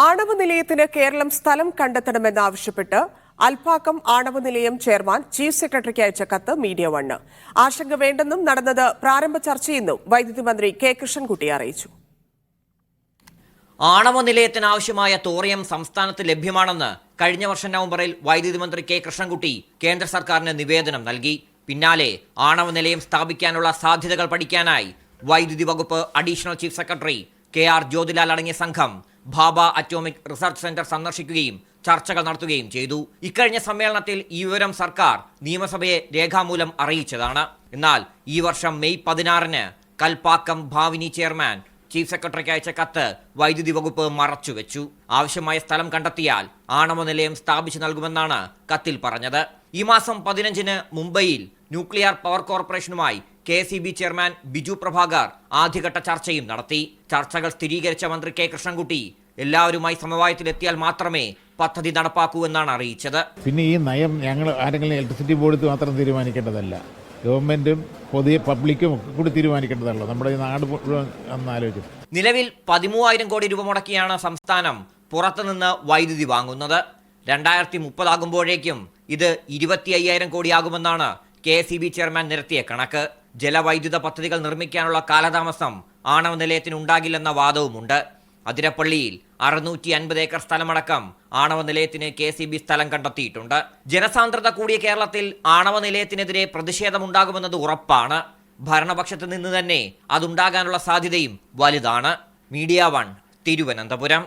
ആണവ നിലയത്തിന് കേരളം സ്ഥലം കണ്ടെത്തണമെന്നാവശ്യപ്പെട്ട് അൽപാക്കം ആണവ നിലയം ചെയർമാൻ ചീഫ് സെക്രട്ടറിക്ക് അയച്ച കത്ത് മീഡിയ വണ്ണ്. ആശങ്ക വേണ്ടെന്നും നടന്നത് പ്രാരംഭ ചർച്ചയെന്നും വൈദ്യുതി മന്ത്രി കെ കൃഷ്ണൻകുട്ടി അറിയിച്ചു. ആണവ നിലയത്തിനാവശ്യമായ തോറിയം സംസ്ഥാനത്ത് ലഭ്യമാണെന്ന് കഴിഞ്ഞ വർഷം നവംബറിൽ വൈദ്യുതി മന്ത്രി കെ കൃഷ്ണൻകുട്ടി കേന്ദ്ര സർക്കാരിന് നിവേദനം നൽകി. പിന്നാലെ ആണവ നിലയം സ്ഥാപിക്കാനുള്ള സാധ്യതകൾ പഠിക്കാനായി വൈദ്യുതി വകുപ്പ് additional chief secretary KR Jyothilal അടങ്ങിയ സംഘം ഭാഭ അറ്റോമിക് റിസർച്ച് സെന്റർ സന്ദർശിക്കുകയും ചർച്ചകൾ നടത്തുകയും ചെയ്തു. ഇക്കഴിഞ്ഞ സമ്മേളനത്തിൽ ഈ വിവരം സർക്കാർ നിയമസഭയെ രേഖാമൂലം അറിയിച്ചതാണ്. എന്നാൽ ഈ വർഷം May 16-ന് Kalpakkam Bhavini chairman chief സെക്രട്ടറിക്ക് അയച്ച കത്ത് വൈദ്യുതി വകുപ്പ് മറച്ചുവെച്ചു. ആവശ്യമായ സ്ഥലം കണ്ടെത്തിയാൽ ആണവ നിലയം സ്ഥാപിച്ചു നൽകുമെന്നാണ് കത്തിൽ പറഞ്ഞത്. ഈ മാസം 15-ന് മുംബൈയിൽ ന്യൂക്ലിയർ പവർ കോർപ്പറേഷനുമായി KSEB ചെയർമാൻ ബിജു പ്രഭാകർ ആദ്യഘട്ട ചർച്ചയും നടത്തി. ചർച്ചകൾ സ്ഥിരീകരിച്ച മന്ത്രി കെ കൃഷ്ണൻകുട്ടി എല്ലാവരുമായി സമവായത്തിലെത്തിയാൽ മാത്രമേ പദ്ധതി നടപ്പാക്കൂ എന്നാണ് അറിയിച്ചത്. പിന്നെ ഈ നയം ഞങ്ങൾ ആരെങ്കിലും ഇലക്ട്രിസിറ്റി ബോർഡ് മാത്രം തീരുമാനിക്കേണ്ടതല്ല, ഗവൺമെന്റും പൊതുവെ പബ്ലിക്കും ഒക്കെ കൂടി തീരുമാനിക്കേണ്ടതല്ലോ. നമ്മുടെ ഈ നാട് ആലോചിച്ചു. നിലവിൽ 13,000 കോടി രൂപ മുടക്കിയാണ് സംസ്ഥാനം പുറത്തുനിന്ന് വൈദ്യുതി വാങ്ങുന്നത്. 2030 ആകുമ്പോഴേക്കും ഇത് 25,000 കോടിയാകുമെന്നാണ് KSEB ചെയർമാൻ നിരത്തിയ കണക്ക്. ജലവൈദ്യുത പദ്ധതികൾ നിർമ്മിക്കാനുള്ള കാലതാമസം ആണവ നിലയത്തിന് ഉണ്ടാകില്ലെന്ന വാദവുമുണ്ട്. അതിരപ്പള്ളിയിൽ 650 ഏക്കർ സ്ഥലമടക്കം ആണവ നിലയത്തിന് KSEB സ്ഥലം കണ്ടെത്തിയിട്ടുണ്ട്. ജനസാന്ദ്രത കൂടിയ കേരളത്തിൽ ആണവ നിലയത്തിനെതിരെ പ്രതിഷേധമുണ്ടാകുമെന്നത് ഉറപ്പാണ്. ഭരണപക്ഷത്ത് നിന്ന് തന്നെ അതുണ്ടാകാനുള്ള സാധ്യതയും വലുതാണ്. മീഡിയ 1 തിരുവനന്തപുരം.